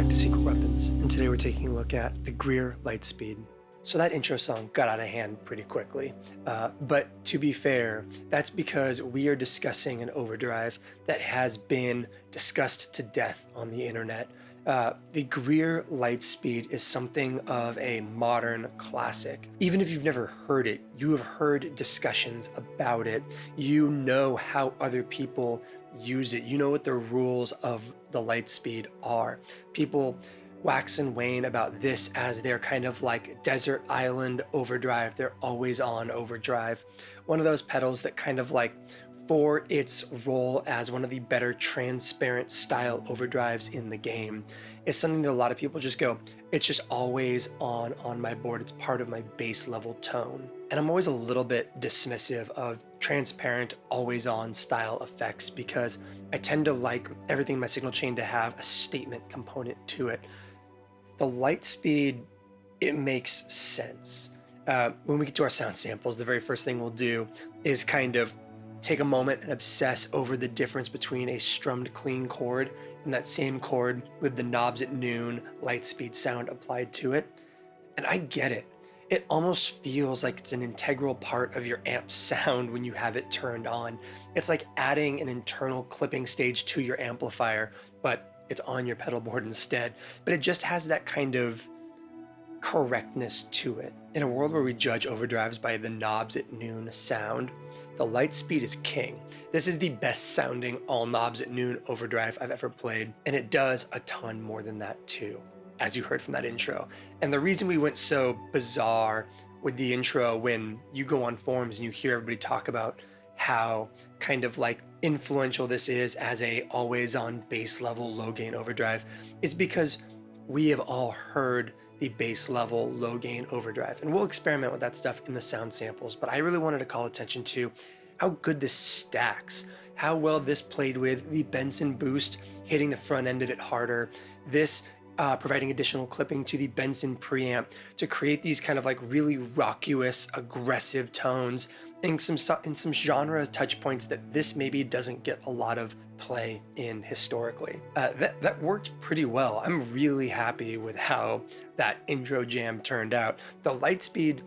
back to Secret Weapons, and today we're taking a look at the Greer Lightspeed. So that intro song got out of hand pretty quickly, but to be fair, that's because we are discussing an overdrive that has been discussed to death on the internet. The Greer Lightspeed is something of a modern classic. Even if you've never heard it, you have heard discussions about it. You know how other people use it. You know what the rules of the Lightspeed are. People wax and wane about this as their kind of like desert island overdrive, their always on overdrive. One of those pedals that kind of like, for its role as one of the better transparent style overdrives in the game, is something that a lot of people just go, it's just always on my board. It's part of my bass level tone. And I'm always a little bit dismissive of transparent, always on style effects because I tend to like everything in my signal chain to have a statement component to it. The Lightspeed, it makes sense. When we get to our sound samples, the very first thing we'll do is kind of take a moment and obsess over the difference between a strummed clean chord and that same chord with the knobs at noon Lightspeed sound applied to it. And I get it. It almost feels like it's an integral part of your amp sound when you have it turned on. It's like adding an internal clipping stage to your amplifier, but it's on your pedal board instead. But it just has that kind of correctness to it. In a world where we judge overdrives by the knobs at noon sound, the Lightspeed is king. This is the best sounding all knobs at noon overdrive I've ever played, and it does a ton more than that too, as you heard from that intro. And the reason we went so bizarre with the intro when you go on forums and you hear everybody talk about how kind of like influential this is as a always on bass level low gain overdrive is because we have all heard the bass level low gain overdrive, and we'll experiment with that stuff in the sound samples. But I really wanted to call attention to how good this stacks, how well this played with the Benson Boost hitting the front end of it harder, this providing additional clipping to the Benson Preamp to create these kind of like really raucous, aggressive tones and some genre touch points that this maybe doesn't get a lot of play in historically. That worked pretty well. I'm really happy with how that intro jam turned out. The Lightspeed,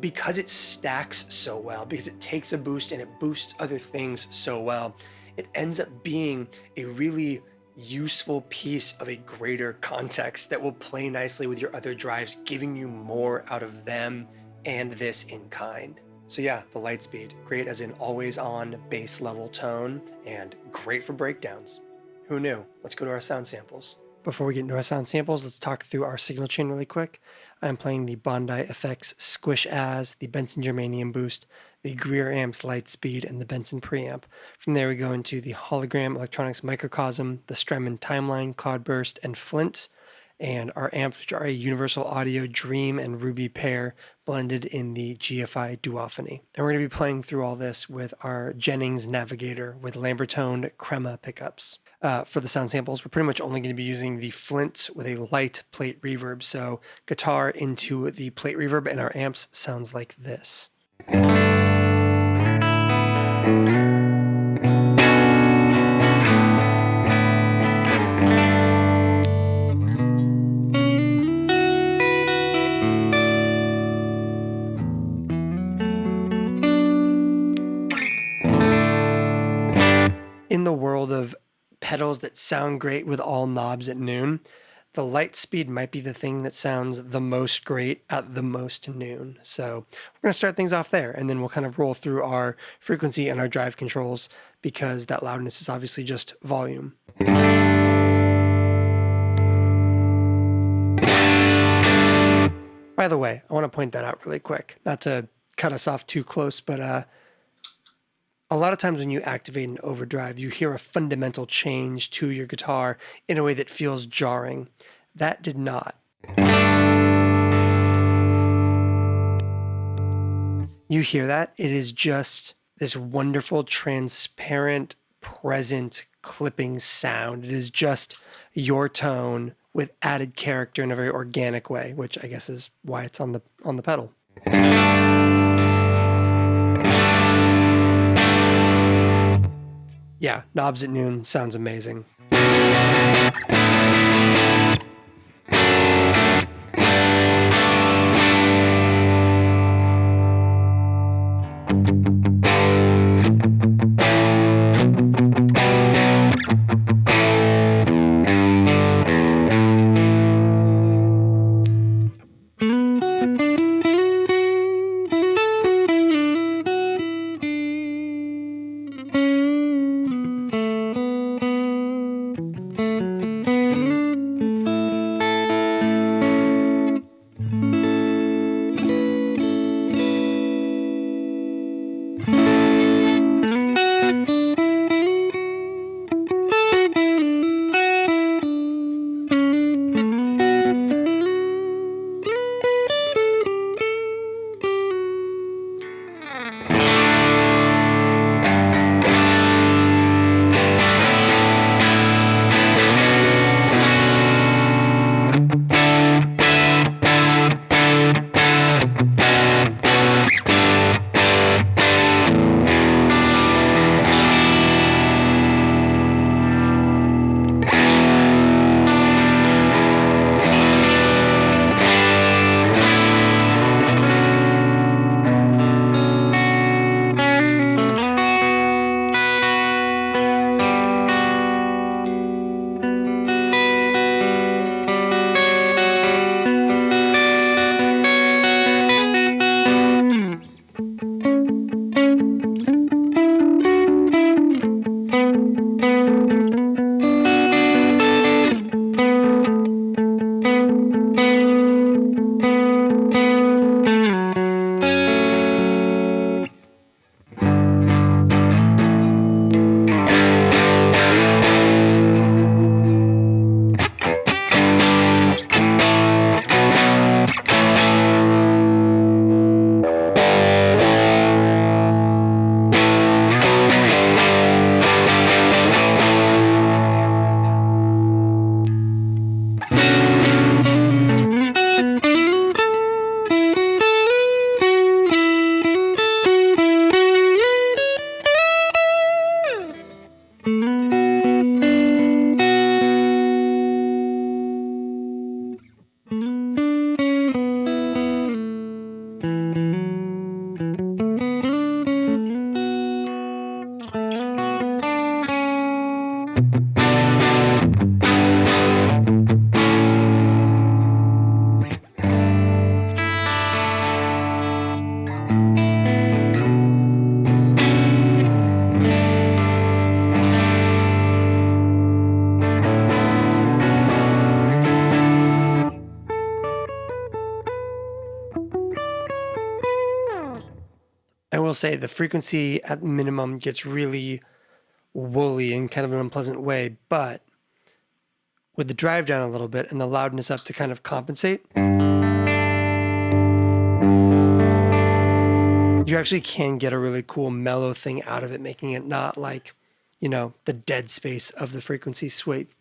because it stacks so well, because it takes a boost and it boosts other things so well, it ends up being a really useful piece of a greater context that will play nicely with your other drives, giving you more out of them and this in kind. So yeah, the Lightspeed, great as an always on bass level tone and great for breakdowns. Who knew? Let's go to our sound samples. Before we get into our sound samples, let's talk through our signal chain really quick. I'm playing the Bondi FX Squish As, the Benson Germanium Boost, the Greer Amps Lightspeed, and the Benson Preamp. From there we go into the Hologram Electronics Microcosm, the Strymon Timeline, Cloudburst, and Flint, and our amps, which are a Universal Audio Dream and Ruby pair blended in the GFI Duophony. And we're going to be playing through all this with our Jennings Navigator with Lambertone Crema pickups. For the sound samples, we're pretty much only going to be using the Flint with a light plate reverb. So guitar into the plate reverb, and our amps sounds like this. In the world of pedals that sound great with all knobs at noon, the Lightspeed might be the thing that sounds the most great at the most noon. So we're going to start things off there, and then we'll kind of roll through our frequency and our drive controls because that loudness is obviously just volume. By the way, I want to point that out really quick, not to cut us off too close, but a lot of times when you activate an overdrive, you hear a fundamental change to your guitar in a way that feels jarring. That did not. You hear that? It is just this wonderful, transparent, present, clipping sound. It is just your tone with added character in a very organic way, which I guess is why it's on the pedal. Yeah, knobs at noon sounds amazing. will say the frequency at minimum gets really woolly in kind of an unpleasant way, but with the drive down a little bit and the loudness up to kind of compensate, you actually can get a really cool mellow thing out of it, making it not like, you know, the dead space of the frequency sweep.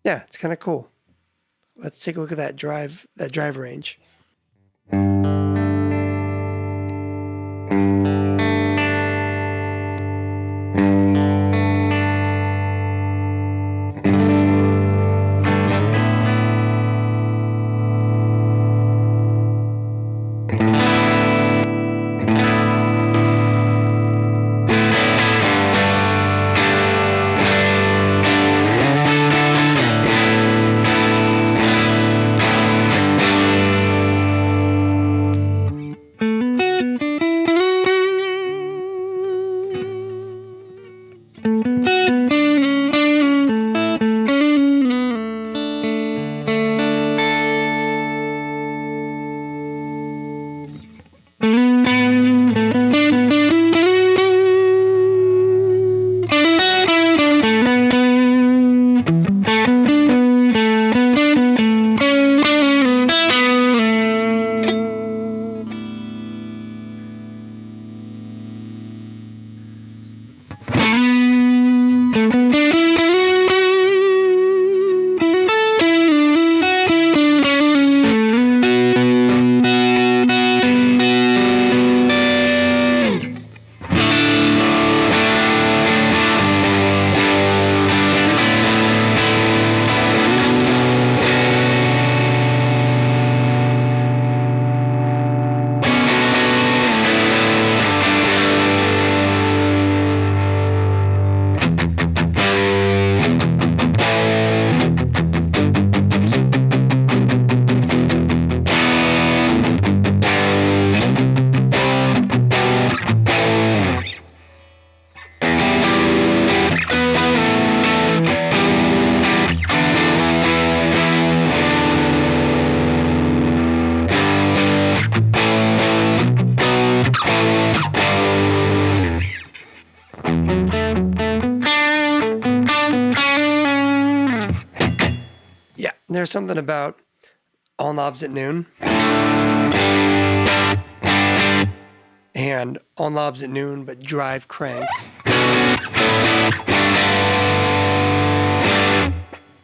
Yeah, it's kind of cool. Let's take a look at that drive range. There's something about all knobs at noon and all knobs at noon, but drive cranked,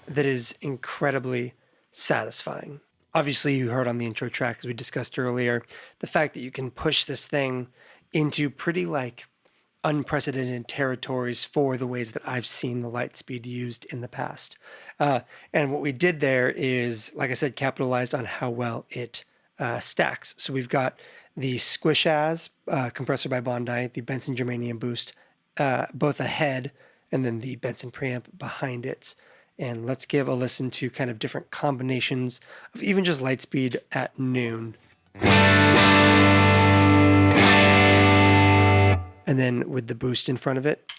that is incredibly satisfying. Obviously, you heard on the intro track, as we discussed earlier, the fact that you can push this thing into pretty like unprecedented territories for the ways that I've seen the Lightspeed used in the past. And what we did there is, like I said, capitalized on how well it stacks. So we've got the Squish As compressor by Bondi, the Benson Germanium Boost, both ahead, and then the Benson Preamp behind it. And let's give a listen to kind of different combinations of even just Lightspeed at noon. And then with the boost in front of it.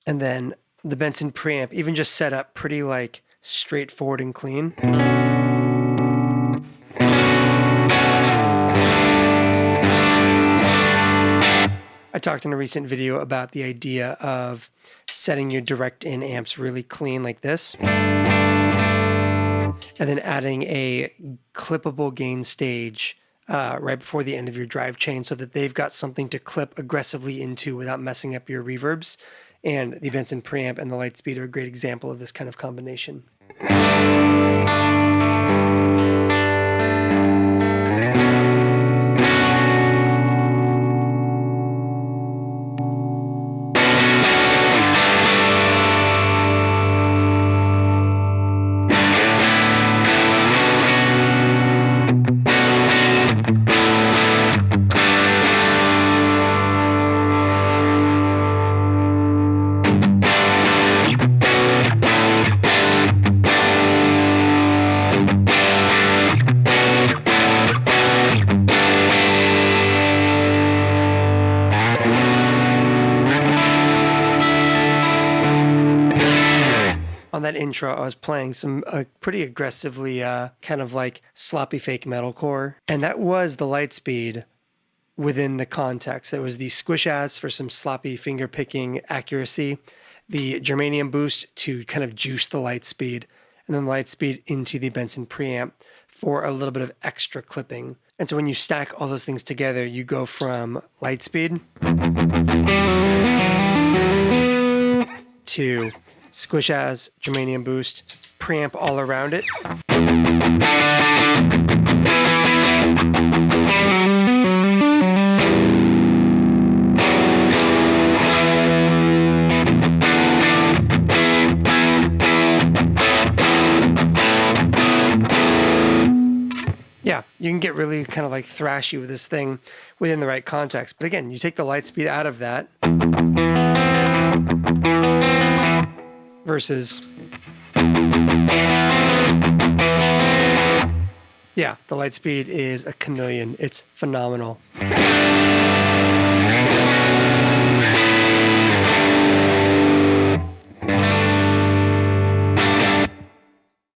And then the Benson Preamp, even just set up pretty like straightforward and clean. I talked in a recent video about the idea of setting your direct in amps really clean like this, and then adding a clippable gain stage right before the end of your drive chain so that they've got something to clip aggressively into without messing up your reverbs. And the Benson Preamp and the Lightspeed are a great example of this kind of combination. On that intro, I was playing some pretty aggressively kind of like sloppy fake metalcore, and that was the Lightspeed within the context. It was the Squish As for some sloppy finger picking accuracy, the Germanium Boost to kind of juice the Lightspeed, and then the Lightspeed into the Benson Preamp for a little bit of extra clipping. And so when you stack all those things together, you go from Lightspeed to Squish As, Germanium Boost, Preamp all around it. Yeah, you can get really kind of like thrashy with this thing within the right context. But again, you take the Lightspeed out of that versus, yeah, the Lightspeed is a chameleon. It's phenomenal.